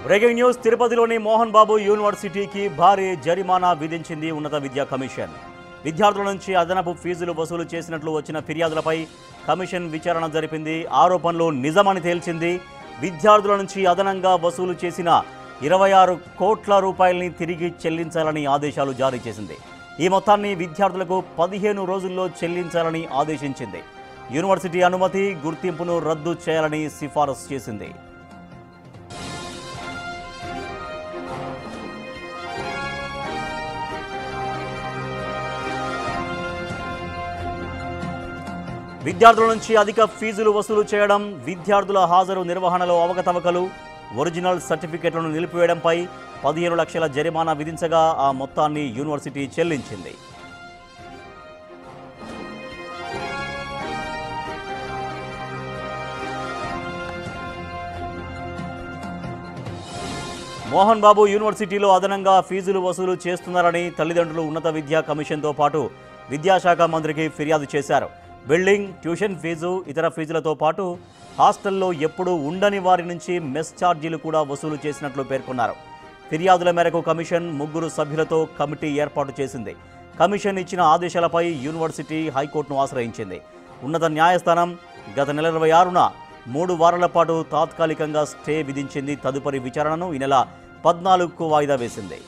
Breaking news తిరుపతిలోని మోహన్ బాబు యూనివర్సిటీకి భారీ జరిమానా విధించింది ఉన్నత విద్యా కమిషన్. విద్యార్థుల నుంచి అదనపు ఫీజులు వసూలు చేసినట్లు వచ్చిన ఫిర్యాదులపై కమిషన్ విచారణ జరిపింది. ఆరోపణలు నిజమని తేల్చింది. విద్యార్థుల నుంచి అదనంగా వసూలు చేసిన 26 కోట్ల రూపాయలని తిరిగి చెల్లించాలని ఆదేశాలు జారీ చేసింది. ఈ మొత్తాన్ని విద్యార్థులకు 15 రోజుల్లో చెల్లించాలని ఆదేశించింది. యూనివర్సిటీ అనుమతి గుర్తింపును రద్దు చేయాలని సిఫారసు చేసింది. విద్యార్థుల నుంచి అధిక ఫీజులు వసూలు చేయడం, విద్యార్థుల హాజరు నిర్వహణలో అవకతవకలు, ఒరిజినల్ సర్టిఫికెట్లను నిలిపివేయడంపై 15 లక్షల జరిమానా విధించగా ఆ మొత్తాన్ని యూనివర్సిటీ చెల్లించింది. మోహన్ బాబు యూనివర్సిటీలో అదనంగా ఫీజులు వసూలు చేస్తున్నారని తల్లిదండ్రులు ఉన్నత విద్యా కమిషన్తో పాటు విద్యాశాఖ మంత్రికి ఫిర్యాదు చేశారు. బిల్డింగ్, ట్యూషన్ ఫీజు, ఇతర ఫీజులతో పాటు హాస్టల్లో ఎప్పుడూ ఉండని వారి నుంచి మెస్ ఛార్జీలు కూడా వసూలు చేసినట్లు పేర్కొన్నారు. ఫిర్యాదుల మేరకు కమిషన్ 3 సభ్యులతో కమిటీ ఏర్పాటు చేసింది. కమిషన్ ఇచ్చిన ఆదేశాలపై యూనివర్సిటీ హైకోర్టును ఆశ్రయించింది. ఉన్నత న్యాయస్థానం గత నెల 26న 3 వారాల పాటు తాత్కాలికంగా స్టే విధించింది. తదుపరి విచారణను ఈ నెల 14కు వాయిదా వేసింది.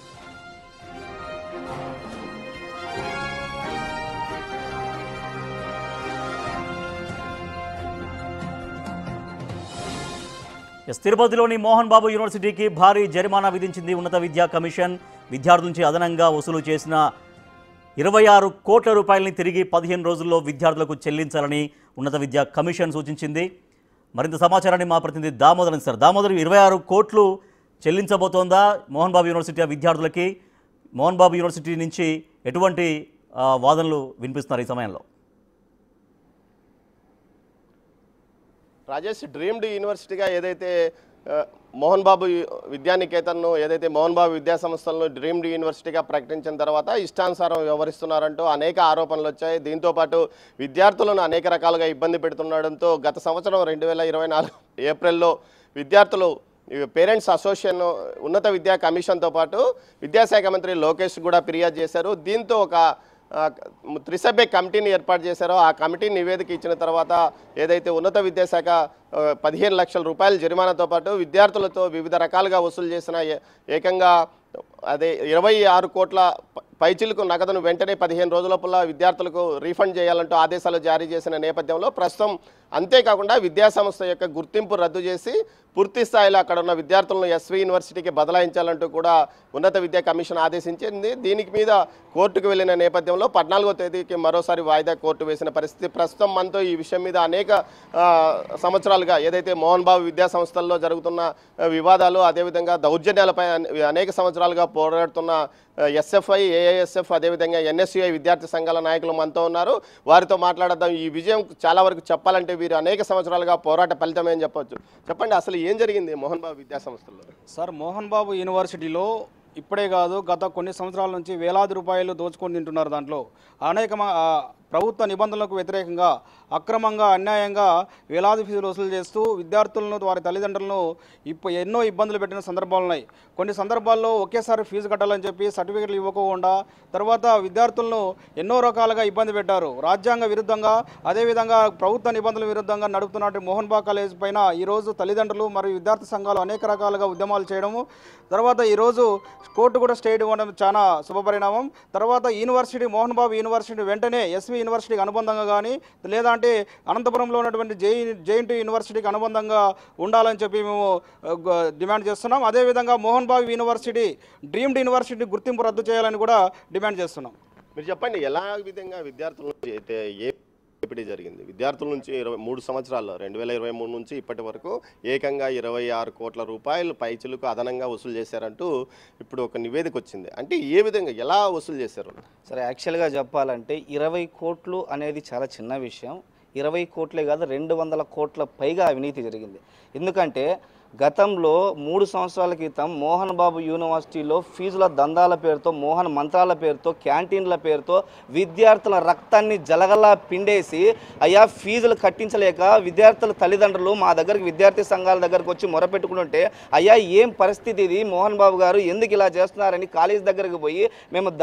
తిరుపతిలోని మోహన్ బాబు యూనివర్సిటీకి భారీ జరిమానా విధించింది ఉన్నత విద్యా కమిషన్. విద్యార్థుల నుంచి అదనంగా వసూలు చేసిన 26 కోట్ల రూపాయలని తిరిగి 15 రోజుల్లో విద్యార్థులకు చెల్లించాలని ఉన్నత విద్యా కమిషన్ సూచించింది. మరింత సమాచారాన్ని మా ప్రతినిధి దామోదర్ ఇస్తారు. దామోదర్, 26 కోట్లు చెల్లించబోతోందా మోహన్ బాబు యూనివర్సిటీ విద్యార్థులకి? మోహన్ బాబు యూనివర్సిటీ నుంచి ఎటువంటి వాదనలు వినిపిస్తున్నారు ఈ సమయంలో? రాజేష్, డ్రీమ్డ్ యూనివర్సిటీగా ఏదైతే మోహన్ బాబు విద్యానికేతన్ను ఏదైతే మోహన్ బాబు విద్యా సంస్థలను డ్రీమ్డ్ యూనివర్సిటీగా ప్రకటించిన తర్వాత ఇష్టానుసారం వ్యవహరిస్తున్నారంటూ అనేక ఆరోపణలు వచ్చాయి. దీంతోపాటు విద్యార్థులను అనేక రకాలుగా ఇబ్బంది పెడుతుండడంతో గత సంవత్సరం 2024 ఏప్రిల్లో విద్యార్థులు పేరెంట్స్ అసోసియేషన్ ఉన్నత విద్యా కమిషన్తో పాటు విద్యాశాఖ మంత్రి లోకేష్ కూడా ఫిర్యాదు చేశారు. దీంతో ఒక త్రిసభ్య కమిటీని ఏర్పాటు చేశారో ఆ కమిటీ నివేదిక ఇచ్చిన తర్వాత ఏదైతే ఉన్నత విద్యాశాఖ 15 లక్షల రూపాయల జరిమానాతో పాటు విద్యార్థులతో వివిధ రకాలుగా వసూలు చేసిన ఏకంగా 26 కోట్ల పైచిలకు నగదును వెంటనే 15 రోజులపల్లా విద్యార్థులకు రీఫండ్ చేయాలంటూ ఆదేశాలు జారీ చేసిన నేపథ్యంలో ప్రస్తుతం అంతేకాకుండా విద్యాసంస్థ యొక్క గుర్తింపు రద్దు చేసి పూర్తి స్థాయిలో అక్కడ ఉన్న విద్యార్థులను ఎస్వి యూనివర్సిటీకి బదలాయించాలంటూ కూడా ఉన్నత విద్యా కమిషన్ ఆదేశించింది. దీనికి మీద కోర్టుకు వెళ్లిన నేపథ్యంలో 14వ తేదీకి మరోసారి వాయిదా కోర్టు వేసిన పరిస్థితి. ప్రస్తుతం మనతో ఈ విషయం మీద అనేక సంవత్సరాలుగా ఏదైతే మోహన్ బాబు విద్యా సంస్థల్లో జరుగుతున్న వివాదాలు, అదేవిధంగా దౌర్జన్యాలపై అనేక సంవత్సరాలుగా పోరాడుతున్న ఎస్ఎఫ్ఐ, ఏఐఎస్ఎఫ్, అదేవిధంగా ఎన్ఎస్యుఐ విద్యార్థి సంఘాల నాయకులు మనతో ఉన్నారు. వారితో మాట్లాడదాం. ఈ విజయం చాలా వరకు చెప్పాలంటే వీరు అనేక సంవత్సరాలుగా పోరాట ఫలితమే అని చెప్పొచ్చు. చెప్పండి, అసలు ఏం జరిగింది మోహన్ బాబు విద్యా సంస్థల్లో? సార్, మోహన్ బాబు యూనివర్సిటీలో ఇప్పుడే కాదు గత కొన్ని సంవత్సరాల నుంచి వేలాది రూపాయలు దోచుకొని తింటున్నారు. దాంట్లో అనేక ప్రభుత్వ నిబంధనలకు వ్యతిరేకంగా అక్రమంగా, అన్యాయంగా వేలాది ఫీజులు వసూలు చేస్తూ విద్యార్థులను, వారి తల్లిదండ్రులను ఎన్నో ఇబ్బందులు పెట్టిన సందర్భాలు ఉన్నాయి. కొన్ని సందర్భాల్లో ఒకేసారి ఫీజు కట్టాలని చెప్పి సర్టిఫికెట్లు ఇవ్వకుండా తర్వాత విద్యార్థులను ఎన్నో రకాలుగా ఇబ్బంది పెట్టారు. రాజ్యాంగ విరుద్ధంగా, అదేవిధంగా ప్రభుత్వ నిబంధనల విరుద్ధంగా నడుపుతున్నట్టు మోహన్ బాబు కాలేజ్ పైన ఈరోజు తల్లిదండ్రులు మరియు విద్యార్థి సంఘాలు అనేక రకాలుగా ఉద్యమాలు చేయడము, తర్వాత ఈరోజు కోర్టు కూడా స్టే ఇవ్వడం చాలా శుభపరిణామం. తర్వాత యూనివర్సిటీ, మోహన్ బాబు యూనివర్సిటీ వెంటనే ఎస్వి యూనివర్సిటీకి అనుబంధంగా కానీ లేదంటే అనంతపురంలో ఉన్నటువంటి జేఎన్టీ యూనివర్సిటీకి అనుబంధంగా ఉండాలని చెప్పి మేము డిమాండ్ చేస్తున్నాం. అదేవిధంగా Mohan Babu university dreamed university గుర్తింపు రద్దు చేయాలని కూడా డిమాండ్ చేస్తున్నాం. మీరు చెప్పండి, ఎలా విధంగా విద్యార్థుల నుంచి అయితే జరిగింది? విద్యార్థుల నుంచి 3 సంవత్సరాల్లో 2023 నుంచి ఇప్పటి వరకు ఏకంగా 26 కోట్ల రూపాయలు పైచిలకు అదనంగా వసూలు చేశారంటూ ఇప్పుడు ఒక నివేదిక వచ్చింది. అంటే ఏ విధంగా, ఎలా వసూలు చేశారు? సరే, యాక్చువల్గా చెప్పాలంటే 20 కోట్లు అనేది చాలా చిన్న విషయం. 20 కోట్లే కాదు, 200 కోట్ల పైగా అవినీతి జరిగింది. ఎందుకంటే గతంలో 3 సంవత్సరాల క్రితం మోహన్ బాబు యూనివర్సిటీలో ఫీజుల దందాల పేరుతో, మోహన్ మంత్రాల పేరుతో, క్యాంటీన్ల పేరుతో విద్యార్థుల రక్తాన్ని జలగలా పిండేసి అయ్యా ఫీజులు కట్టించలేక విద్యార్థుల తల్లిదండ్రులు మా దగ్గరికి విద్యార్థి సంఘాల దగ్గరకు వచ్చి మొరపెట్టుకుంటుంటే అయ్యా ఏం పరిస్థితి ఇది, మోహన్ బాబు గారు ఎందుకు ఇలా చేస్తున్నారని కాలేజ్ దగ్గరకు పోయి మేము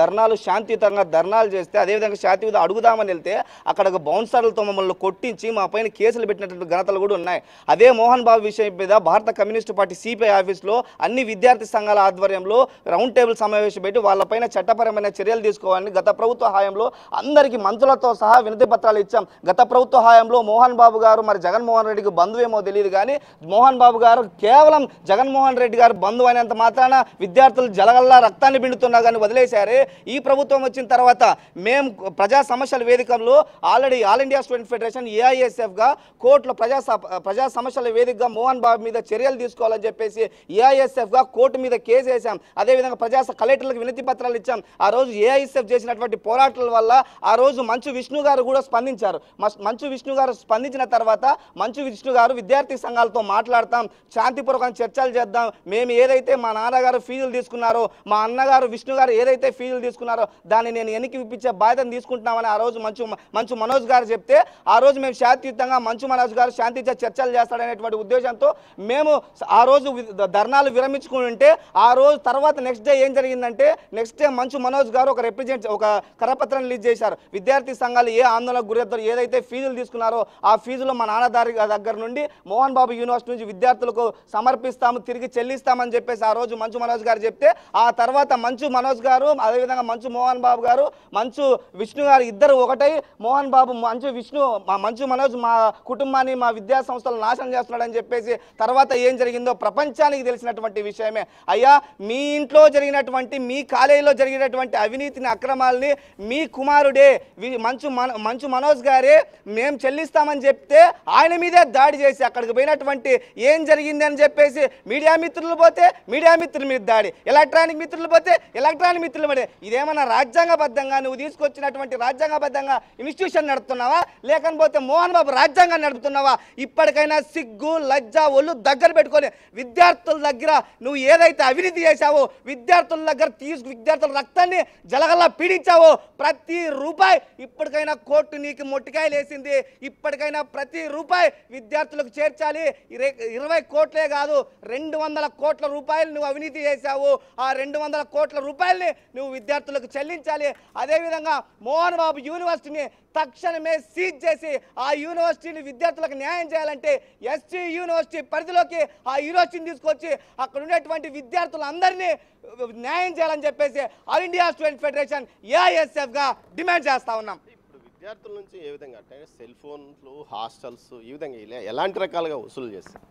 శాంతియుతంగా ధర్నాలు చేస్తే, అదేవిధంగా శాంతియుతంగా అడుగుదామని వెళ్తే అక్కడ బౌన్సర్లతో మమ్మల్ని కొట్టించి మా పైన కేసులు పెట్టినటువంటి ఘనతలు కూడా ఉన్నాయి. అదే మోహన్ బాబు విషయం మీద భారత కమ్యూనిస్టు పార్టీ సిపిఐ ఆఫీస్లో అన్ని విద్యార్థి సంఘాల ఆధ్వర్యంలో రౌండ్ టేబుల్ సమావేశం పెట్టి వాళ్ళపైన చట్టపరమైన చర్యలు తీసుకోవాలని గత ప్రభుత్వ హయాంలో అందరికీ మంత్రులతో సహా వినతి పత్రాలు ఇచ్చాం. గత ప్రభుత్వ హయాంలో మోహన్ బాబు గారు మరి జగన్మోహన్ రెడ్డికి బంధువేమో తెలియదు కానీ మోహన్ బాబు గారు కేవలం జగన్మోహన్ రెడ్డి గారు బంధువు అయినంత మాత్రాన విద్యార్థులు జలగల్లా రక్తాన్ని పిండుతున్నా కానీ వదిలేశారే. ఈ ప్రభుత్వం వచ్చిన తర్వాత మేము ప్రజా సమస్యల వేదికల్లో already all India student federation ఏఐఎస్ఎఫ్గా కోర్టులో ప్రజా సమస్యల వేదికగా మోహన్ బాబు మీద చర్యలు తీసుకోవాలని చెప్పేసి ఏఐఎస్ఎఫ్గా కోర్టు మీద కేసు వేసాం. అదేవిధంగా కలెక్టర్లకు వినతి పత్రాలు ఇచ్చాం. ఆ రోజు ఏఐఎస్ఎఫ్ చేసినటువంటి పోరాటాల వల్ల ఆ రోజు మంచు విష్ణు గారు కూడా స్పందించారు. మంచు విష్ణు గారు స్పందించిన తర్వాత మంచు విష్ణు గారు విద్యార్థి సంఘాలతో మాట్లాడతాం, శాంతిపూర్వకంగా చర్చలు చేద్దాం, మేము ఏదైతే మా నాన్నగారు ఫీజులు తీసుకున్నారో, మా అన్నగారు విష్ణు గారు ఏదైతే ఫీజులు తీసుకున్నారో దాన్ని నేను వెనక్కి ఇప్పించే బాధ్యతను తీసుకుంటున్నామని ఆ రోజు మంచు మనోజ్ గారు చెప్తే ఆ రోజు మేము శాంతియుతంగా మంచు మనోజ్ గారు శాంతియుత చర్చలు చేస్తాడనేటువంటి ఉద్దేశంతో మేము ఆ రోజు ధర్నాలు విరమించుకుని ఉంటే ఆ రోజు తర్వాత నెక్స్ట్ డే ఏం జరిగిందంటే నెక్స్ట్ డే మంచు మనోజ్ గారు ఒక కరపత్రం రిలీజ్ చేశారు. విద్యార్థి సంఘాలు ఏ ఆందోళనకు గురవుతారు, ఏదైతే ఫీజులు తీసుకున్నారో ఆ ఫీజులు మా నాన్నదారి దగ్గర నుండి మోహన్ బాబు యూనివర్సిటీ నుంచి విద్యార్థులకు సమర్పిస్తాము, తిరిగి చెల్లిస్తామని చెప్పేసి ఆ రోజు మంచు మనోజ్ గారు చెప్తే ఆ తర్వాత మంచు మనోజ్ గారు అదేవిధంగా మంచు మోహన్ బాబు గారు మంచు విష్ణు గారు ఇద్దరు ఒకటై మోహన్ బాబు మంచు మనోజ్ మా కుటుంబాన్ని మా విద్యా సంస్థలు నాశనం చేస్తున్నాడని చెప్పేసి తర్వాత ఏం జరిగిందో ప్రపంచానికి తెలిసినటువంటి విషయమే. అయ్యా మీ ఇంట్లో జరిగినటువంటి మీ కాలేజీలో జరిగినటువంటి అవినీతిని అక్రమాలని మీ కుమారుడే మంచు మనోజ్ గారే మేము చెల్లిస్తామని చెప్తే ఆయన మీదే దాడి చేసి అక్కడికి పోయినటువంటి ఏం జరిగింది అని చెప్పేసి మీడియా మిత్రులు పోతే మీడియా మిత్రుల మీద దాడి, ఎలక్ట్రానిక్ మిత్రులు పోతే ఎలక్ట్రానిక్ మిత్రులు పడే. ఇదేమన్నా రాజ్యాంగబద్ధంగా నువ్వు తీసుకొచ్చినటువంటి రాజ్యాంగబద్ధంగా ఇన్స్టిట్యూషన్ నడుపుతున్నావా, లేకపోతే మోహన్ బాబు రాజ్యాంగాన్ని నడుపుతున్నావా? ఇప్పటికైనా సిగ్గు లజ్జ ఒళ్ళు దగ్గర పెట్టుకొని విద్యార్థుల దగ్గర నువ్వు ఏదైతే అవినీతి చేశావో, విద్యార్థుల దగ్గర విద్యార్థుల రక్తాన్ని జలగల్లా పీడించావో ప్రతి రూపాయి ఇప్పటికైనా కోర్టు నీకు మొట్టికాయలు వేసింది. ఇప్పటికైనా ప్రతి రూపాయి విద్యార్థులకు చేర్చాలి. 20 కోట్లే కాదు 200 కోట్ల రూపాయలు నువ్వు అవినీతి చేశావు. ఆ 200 కోట్ల రూపాయల్ని నువ్వు విద్యార్థులకు చెల్లించాలి. అదేవిధంగా మోహన్ బాబు యూనివర్సిటీని తక్షణమే సీజ్ చేసి ఆ యూనివర్సిటీని విద్యార్థులకు న్యాయం చేయాలంటే ఎస్సీ యూనివర్సిటీ పరిధిలోకి ఆ యూనివర్సిటీని తీసుకొచ్చి అక్కడ ఉండేటువంటి విద్యార్థులందరినీ న్యాయం చేయాలని చెప్పేసి ఆల్ ఇండియా స్టూడెంట్ ఫెడరేషన్ ఏఐఎస్ఎఫ్గా డిమాండ్ చేస్తూ ఉన్నాం. ఇప్పుడు విద్యార్థుల నుంచి ఏ విధంగా అంటే సెల్ ఫోన్లు, హాస్టల్స్ ఈ విధంగా ఎలాంటి రకాలుగా వసూలు చేస్తారు?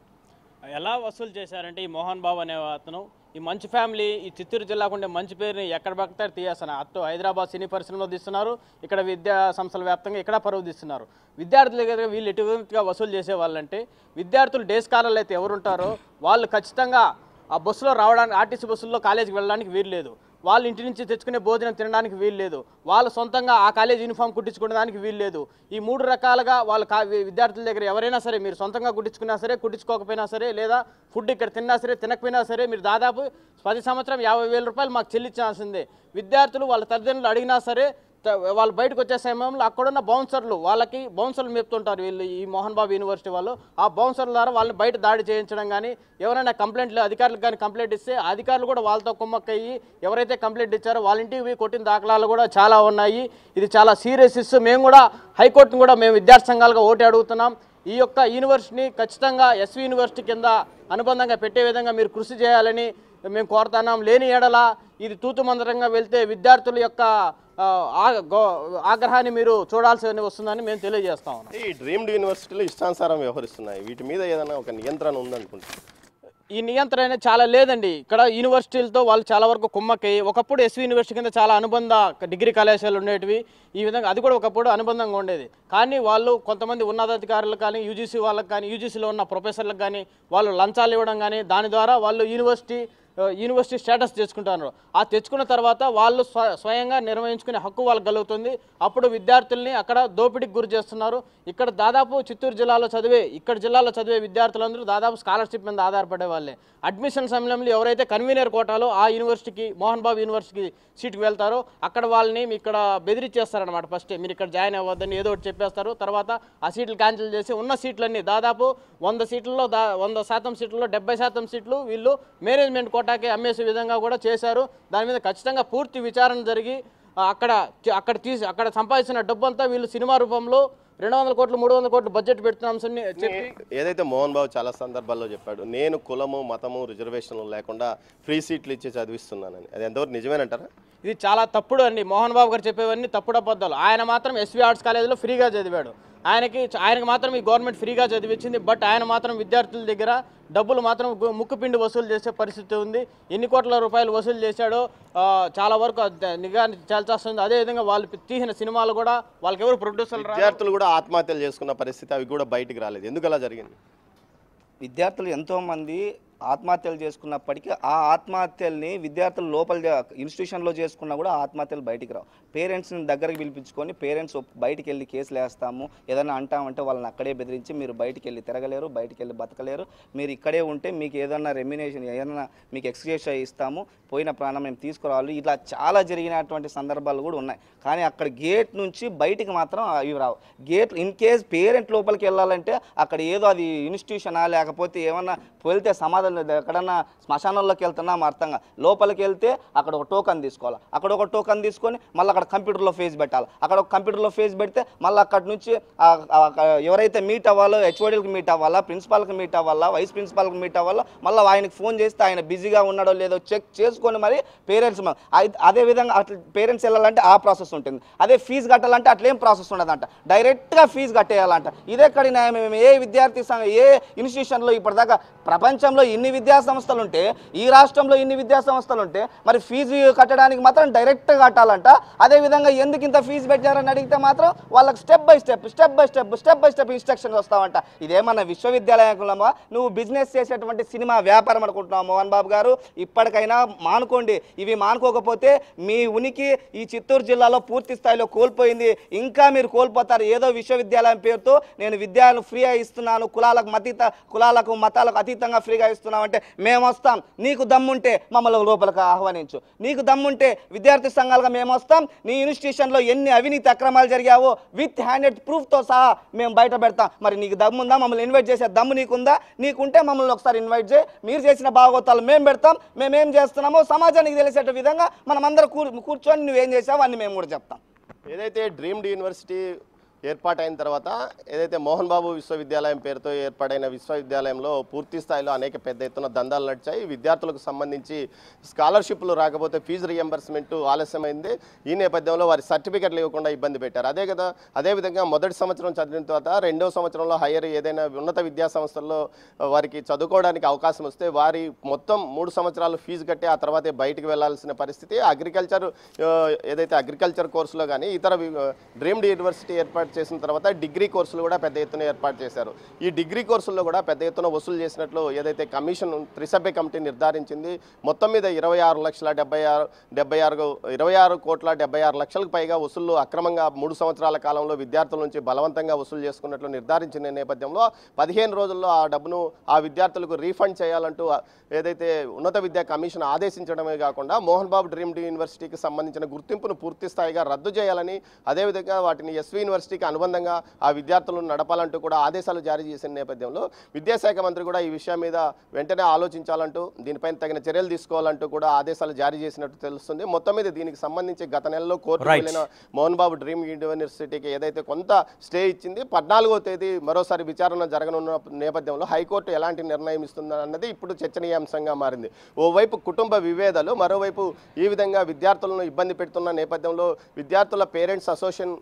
ఎలా వసూలు చేశారంటే ఈ మోహన్ బాబు అనే అతను ఈ మంచి ఫ్యామిలీ ఈ చిత్తూరు జిల్లాకు ఉండే మంచి పేరుని ఎక్కడ పడతారు తీయేస్తున్నారు. అటు హైదరాబాద్ సినీ పరిశ్రమలో తీస్తున్నారు, ఇక్కడ విద్యా సంస్థల వ్యాప్తంగా ఇక్కడ పరువు తీస్తున్నారు. విద్యార్థుల దగ్గర వీళ్ళు ఎటువంటిగా వసూలు చేసే వాళ్ళంటే విద్యార్థులు డే స్కాలర్లు అయితే ఎవరుంటారో వాళ్ళు ఖచ్చితంగా ఆ బస్సులో రావడానికి ఆర్టీసీ బస్సుల్లో కాలేజీకి వెళ్ళడానికి వీలు లేదు, వాళ్ళ ఇంటి నుంచి తెచ్చుకునే భోజనం తినడానికి వీలు లేదు, వాళ్ళు సొంతంగా ఆ కాలేజ్ యూనిఫామ్ కుట్టించుకోవడానికి వీలు లేదు. ఈ 3 రకాలుగా వాళ్ళు విద్యార్థుల దగ్గర ఎవరైనా సరే మీరు సొంతంగా కుట్టించుకున్నా సరే, కుట్టించుకోకపోయినా సరే, లేదా ఫుడ్ ఇక్కడ తిన్నా సరే తినకపోయినా సరే మీరు దాదాపు 10 సంవత్సరం 50,000 రూపాయలు మాకు చెల్లించాల్సిందే. విద్యార్థులు వాళ్ళ తల్లిదండ్రులు అడిగినా సరే వాళ్ళు బయటకు వచ్చే సమయంలో అక్కడున్న బౌన్సర్లు మేపుతుంటారు వీళ్ళు ఈ మోహన్ బాబు యూనివర్సిటీ వాళ్ళు. ఆ బౌన్సర్ల ద్వారా వాళ్ళని బయట దాడి చేయించడం కానీ, ఎవరైనా కంప్లైంట్లు అధికారులకు కానీ కంప్లైంట్ ఇస్తే అధికారులు కూడా వాళ్ళతో కుమ్మక్కయ్యి ఎవరైతే కంప్లైంట్ ఇచ్చారో వాళ్ళ ఇంటికి కొట్టిన దాఖలాలు కూడా చాలా ఉన్నాయి. ఇది చాలా సీరియస్ ఇష్యూ. మేము కూడా హైకోర్టును కూడా మేము విద్యార్థి సంఘాలుగా ఓటు అడుగుతున్నాం. ఈ యొక్క యూనివర్సిటీని ఖచ్చితంగా ఎస్వి యూనివర్సిటీ కింద అనుబంధంగా పెట్టే విధంగా మీరు కృషి చేయాలని మేము కోరుతున్నాం. లేని ఎడల ఇది తూతుమందరంగా వెళ్తే విద్యార్థుల యొక్క ఆగ్రహాన్ని మీరు చూడాల్సి వస్తుందని మేము తెలియజేస్తా ఉన్నాం. ఈ డ్రీమ్డ్ యూనివర్సిటీలో ఇష్టానుసారం వ్యవహరిస్తున్నాయి, వీటి మీద ఏదైనా ఒక నియంత్రణ ఉందనుకుంటున్నాను? ఈ నియంత్రణ చాలా లేదండి. ఇక్కడ యూనివర్సిటీలతో వాళ్ళు చాలా వరకు కుమ్మక్కయ్యి ఒకప్పుడు ఎస్వి యూనివర్సిటీ కింద చాలా అనుబంధ డిగ్రీ కళాశాలలు ఉండేటివి. ఈ విధంగా అది కూడా ఒకప్పుడు అనుబంధంగా ఉండేది. కానీ వాళ్ళు కొంతమంది ఉన్నతాధికారులు కానీ యూజీసీ వాళ్ళకి కానీ యూజీసీలో ఉన్న ప్రొఫెసర్లకు కానీ వాళ్ళు లంచాలు ఇవ్వడం కానీ దాని ద్వారా వాళ్ళు యూనివర్సిటీ యూనివర్సిటీ స్టేటస్ తెచ్చుకుంటున్నారు. ఆ తెచ్చుకున్న తర్వాత వాళ్ళు స్వయంగా నిర్వహించుకునే హక్కు వాళ్ళకి కలుగుతుంది. అప్పుడు విద్యార్థుల్ని అక్కడ దోపిడీకి గురి చేస్తున్నారు. ఇక్కడ దాదాపు చిత్తూరు జిల్లాలో చదివే విద్యార్థులందరూ దాదాపు స్కాలర్షిప్ మీద ఆధారపడే వాళ్ళే. అడ్మిషన్ సమయంలో ఎవరైతే కన్వీనర్ కోటాలో ఆ యూనివర్సిటీకి మోహన్ బాబు యూనివర్సిటీకి సీట్కి వెళ్తారో అక్కడ వాళ్ళని ఇక్కడ బెదిరించేస్తారనమాట. ఫస్ట్ మీరు ఇక్కడ జాయిన్ అవ్వద్దని ఏదో ఒకటి చెప్పేస్తారు. తర్వాత ఆ సీట్లు క్యాన్సిల్ చేసి ఉన్న సీట్లన్నీ దాదాపు 100 సీట్లలో 100% సీట్లలో 70% సీట్లు వీళ్ళు మేనేజ్మెంట్ కోటాకి అమ్మేసే విధంగా కూడా చేశారు. దాని మీద ఖచ్చితంగా పూర్తి విచారణ జరిగి అక్కడ సంపాదించిన డబ్బంతా వీళ్ళు సినిమా రూపంలో 200 కోట్లు 300 కోట్లు బడ్జెట్ పెడుతున్నాం చెప్పి ఏదైతే మోహన్ బాబు చాలా సందర్భాల్లో చెప్పాడు, నేను కులము మతము రిజర్వేషన్లు లేకుండా ఫ్రీ సీట్లు ఇచ్చి చదివిస్తున్నానని. అది ఎంతవరకు నిజమేనంటారా? ఇది చాలా తప్పుడు అండి. మోహన్ బాబు గారు చెప్పేవన్నీ తప్పుడు అబద్ధాలు. ఆయన మాత్రం ఎస్వి ఆర్ట్స్ కాలేజీలో ఫ్రీగా చదివాడు. ఆయనకి మాత్రం ఈ గవర్నమెంట్ ఫ్రీగా చదివించింది. బట్ ఆయన మాత్రం విద్యార్థుల దగ్గర డబ్బులు మాత్రం ముక్కుపిండి వసూలు చేసే పరిస్థితి ఉంది. ఎన్ని కోట్ల రూపాయలు వసూలు చేశాడో చాలా వరకు నిఘా తేల్చేస్తుంది. అదేవిధంగా వాళ్ళు తీసిన సినిమాలు కూడా వాళ్ళకి ఎవరు ప్రొడ్యూసర్లు విద్యార్థులు కూడా ఆత్మహత్యలు చేసుకున్న పరిస్థితి అవి కూడా బయటికి రాలేదు. ఎందుకు అలా జరిగింది? విద్యార్థులు ఎంతోమంది ఆత్మహత్యలు చేసుకున్నప్పటికీ ఆ ఆత్మహత్యల్ని విద్యార్థులు లోపల ఇన్స్టిట్యూషన్లో చేసుకున్నా కూడా ఆత్మహత్యలు బయటికి రావు. పేరెంట్స్ని దగ్గరికి పిలిపించుకొని పేరెంట్స్ బయటికి వెళ్ళి కేసులు వేస్తాము ఏదైనా అంటామంటే వాళ్ళని అక్కడే బెదిరించి మీరు బయటికి వెళ్ళి తిరగలేరు, బయటికి వెళ్ళి బతకలేరు, మీరు ఇక్కడే ఉంటే మీకు ఏదన్నా రెమ్యునేషన్ ఏదన్నా మీకు ఎక్స్గ్రేషియా ఇస్తాము, పోయిన ప్రాణం మేము తీసుకురావాలి. ఇలా చాలా జరిగినటువంటి సందర్భాలు కూడా ఉన్నాయి. కానీ అక్కడ గేట్ నుంచి బయటికి మాత్రం అవి రావు. గేట్ ఇన్ కేస్ పేరెంట్ లోపలికి వెళ్ళాలంటే అక్కడ ఏదో అది ఇన్స్టిట్యూషనా లేకపోతే ఏమన్నా వెళ్తే సమాధానం ఎక్కడన్నా శ్మశానంలోకి వెళ్తున్నాం అర్థంగా లోపలికి వెళ్తే అక్కడ ఒక టోకన్ తీసుకోవాలి. అక్కడ ఒక టోకన్ తీసుకొని మళ్ళీ అక్కడ కంప్యూటర్లో ఫేస్ పెట్టాలి. అక్కడ ఒక కంప్యూటర్లో ఫేస్ పెడితే మళ్ళీ అక్కడ నుంచి ఎవరైతే మీట్ అవ్వాలో హెచ్ఓడీలకు మీట్ అవ్వాలా, ప్రిన్సిపాల్కి మీట్ అవ్వాలా, వైస్ ప్రిన్సిపాల్కి మీట్ అవ్వాలా, మళ్ళీ ఆయనకి ఫోన్ చేస్తే ఆయన బిజీగా ఉన్నాడో లేదో చెక్ చేసుకొని మరి పేరెంట్స్ అదేవిధంగా అట్లా పేరెంట్స్ వెళ్ళాలంటే ఆ ప్రాసెస్ ఉంటుంది. అదే ఫీజు కట్టాలంటే అట్లేం ప్రాసెస్ ఉండదంట, డైరెక్ట్గా ఫీజు కట్టేయాలంట. ఇదే ఎక్కడి న్యాయం? మేము ఏ విద్యార్థి ఏ ఇన్స్టిట్యూషన్లో ఇప్పటిదాకా ప్రపంచంలో ఇన్ని విద్యా సంస్థలు ఉంటే ఈ రాష్ట్రంలో ఇన్ని విద్యా సంస్థలు ఉంటే మరి ఫీజు కట్టడానికి మాత్రం డైరెక్ట్గా కట్టాలంట. అదేవిధంగా ఎందుకు ఇంత ఫీజు పెట్టారని అడిగితే మాత్రం వాళ్ళకి స్టెప్ బై స్టెప్ ఇన్స్ట్రక్షన్స్ వస్తామంట. ఇదేమన్నా విశ్వవిద్యాలయంలో నువ్వు బిజినెస్ చేసేటువంటి సినిమా వ్యాపారం అనుకుంటున్నావు మోహన్ బాబు గారు? ఇప్పటికైనా మానుకోండి. ఇవి మానుకోకపోతే మీ ఉనికి ఈ చిత్తూరు జిల్లాలో పూర్తి స్థాయిలో కోల్పోయింది. ఇంకా మీరు కోల్పోతారు. ఏదో విశ్వవిద్యాలయం పేరుతో నేను విద్యను ఫ్రీగా ఇస్తున్నాను, కులాలకు మతాలకు అతీతంగా ఫ్రీగా ఇస్తున్నామంటే మేము వస్తాం. నీకు దమ్ముంటే మమ్మల్ని లోపలికి ఆహ్వానించు. నీకు దమ్ముంటే విద్యార్థి సంఘాలుగా మేము వస్తాం. నీ ఇన్స్టిట్యూషన్లో ఎన్ని అవినీతి అక్రమాలు జరిగావో విత్ హ్యాండెడ్ ప్రూఫ్తో సహా మేము బయట పెడతాం. మరి నీకు దమ్ముందా? మమ్మల్ని ఇన్వైట్ చేసే దమ్ము నీకుందా? నీకుంటే మమ్మల్ని ఒకసారి ఇన్వైట్ చేయి. మీరు చేసిన భాగవతాలు మేము పెడతాం. మేమేం చేస్తున్నామో సమాజానికి తెలిసేట విధంగా మనం అందరూ కూర్చొని నువ్వేం చేసావు అని మేము కూడా చెప్తాం. ఏదైతే డ్రీమ్డ్ యూనివర్సిటీ ఏర్పాటైన తర్వాత ఏదైతే మోహన్ బాబు విశ్వవిద్యాలయం పేరుతో ఏర్పాటైన విశ్వవిద్యాలయంలో పూర్తి స్థాయిలో అనేక పెద్ద ఎత్తున దందాలు నడిచాయి. విద్యార్థులకు సంబంధించి స్కాలర్షిప్లు రాకపోతే ఫీజు రియంబర్స్మెంట్ ఆలస్యమైంది. ఈ నేపథ్యంలో వారి సర్టిఫికెట్లు ఇవ్వకుండా ఇబ్బంది పెట్టారు. అదేవిధంగా మొదటి సంవత్సరం చదివిన తర్వాత రెండవ సంవత్సరంలో హైయర్ ఏదైనా ఉన్నత విద్యా సంస్థల్లో వారికి చదువుకోవడానికి అవకాశం వస్తే వారి మొత్తం 3 సంవత్సరాలు ఫీజు కట్టి ఆ తర్వాతే బయటికి వెళ్లాల్సిన పరిస్థితి. అగ్రికల్చర్ కోర్సులో కానీ ఇతర డ్రీమ్డ్ యూనివర్సిటీ ఏర్పాటు చేసిన తర్వాత డిగ్రీ కోర్సులు కూడా పెద్ద ఎత్తున ఏర్పాటు చేశారు. ఈ డిగ్రీ కోర్సుల్లో కూడా పెద్ద ఎత్తున వసూలు చేసినట్లు ఏదైతే కమిషన్ త్రిసభ్య కమిటీ నిర్ధారించింది. మొత్తం మీద 26 కోట్ల 76 లక్షలకు పైగా వసూళ్లు అక్రమంగా 3 సంవత్సరాల కాలంలో విద్యార్థుల నుంచి బలవంతంగా వసూలు చేసుకున్నట్లు నిర్ధారించిన నేపథ్యంలో 15 రోజుల్లో ఆ డబ్బును ఆ విద్యార్థులకు రీఫండ్ చేయాలంటూ ఏదైతే ఉన్నత విద్యా కమిషన్ ఆదేశించడమే కాకుండా మోహన్ బాబు డ్రీమ్డ్ యూనివర్సిటీకి సంబంధించిన గుర్తింపును పూర్తి స్థాయిగా రద్దు చేయాలని, అదేవిధంగా వాటిని ఎస్వి యూనివర్సిటీకి అనుబంధంగా ఆ విద్యార్థులను నడపాలంటూ కూడా ఆదేశాలు జారీ చేసిన నేపథ్యంలో విద్యాశాఖ మంత్రి కూడా ఈ విషయం మీద వెంటనే ఆలోచించాలంటూ దీనిపైన తగిన చర్యలు తీసుకోవాలంటూ కూడా ఆదేశాలు జారీ చేసినట్టు తెలుస్తుంది. మొత్తం మీద దీనికి సంబంధించి గత నెలలో కోర్టుకు వెళ్ళిన మోహన్ బాబు డ్రీమ్ యూనివర్సిటీకి ఏదైతే కొంత స్టే ఇచ్చింది, 14వ తేదీ మరోసారి విచారణ జరగనున్న నేపథ్యంలో హైకోర్టు ఎలాంటి నిర్ణయం ఇస్తుందన్నది ఇప్పుడు చర్చనీయాంశంగా మారింది. ఓవైపు కుటుంబ విభేదాలు, మరోవైపు ఈ విధంగా విద్యార్థులను ఇబ్బంది పెడుతున్న నేపథ్యంలో విద్యార్థుల పేరెంట్స్ అసోసియేషన్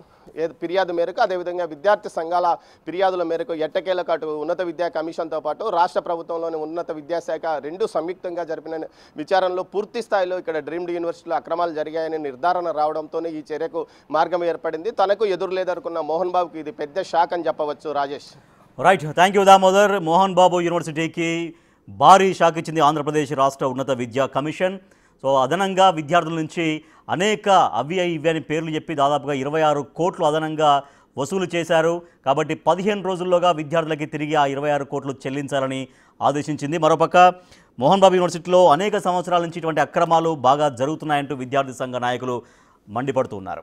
ఫిర్యాదు మేరకు, అదేవిధంగా విద్యార్థి సంఘాల ఫిర్యాదుల మేరకు ఎట్టకేలకు అటు ఉన్నత విద్యా కమిషన్తో పాటు రాష్ట్ర ప్రభుత్వంలోని ఉన్నత విద్యాశాఖ రెండు సంయుక్తంగా జరిపిన విచారణలో పూర్తి స్థాయిలో ఇక్కడ డ్రీమ్డ్ యూనివర్సిటీలో అక్రమాలు జరిగాయని నిర్ధారణ రావడంతోనే ఈ చర్యకు మార్గం ఏర్పడింది. తనకు ఎదురులేదనుకున్న మోహన్ బాబుకి ఇది పెద్ద షాక్ అని చెప్పవచ్చు. Rajesh. Right, thank you Damodar. Mohan Babu యూనివర్సిటీకి భారీ షాక్ ఇచ్చింది ఆంధ్రప్రదేశ్ రాష్ట్ర ఉన్నత విద్యా కమిషన్. సో అదనంగా విద్యార్థుల నుంచి అనేక అవి అని పేర్లు చెప్పి దాదాపుగా 26 కోట్లు అదనంగా వసూలు చేశారు. కాబట్టి 15 రోజుల్లోగా విద్యార్థులకి తిరిగి ఆ 26 కోట్లు చెల్లించాలని ఆదేశించింది. మరోపక్క మోహన్ బాబు యూనివర్సిటీలో అనేక సంవత్సరాల నుంచి ఇటువంటి అక్రమాలు బాగా జరుగుతున్నాయంటూ విద్యార్థి సంఘ నాయకులు మండిపడుతున్నారు.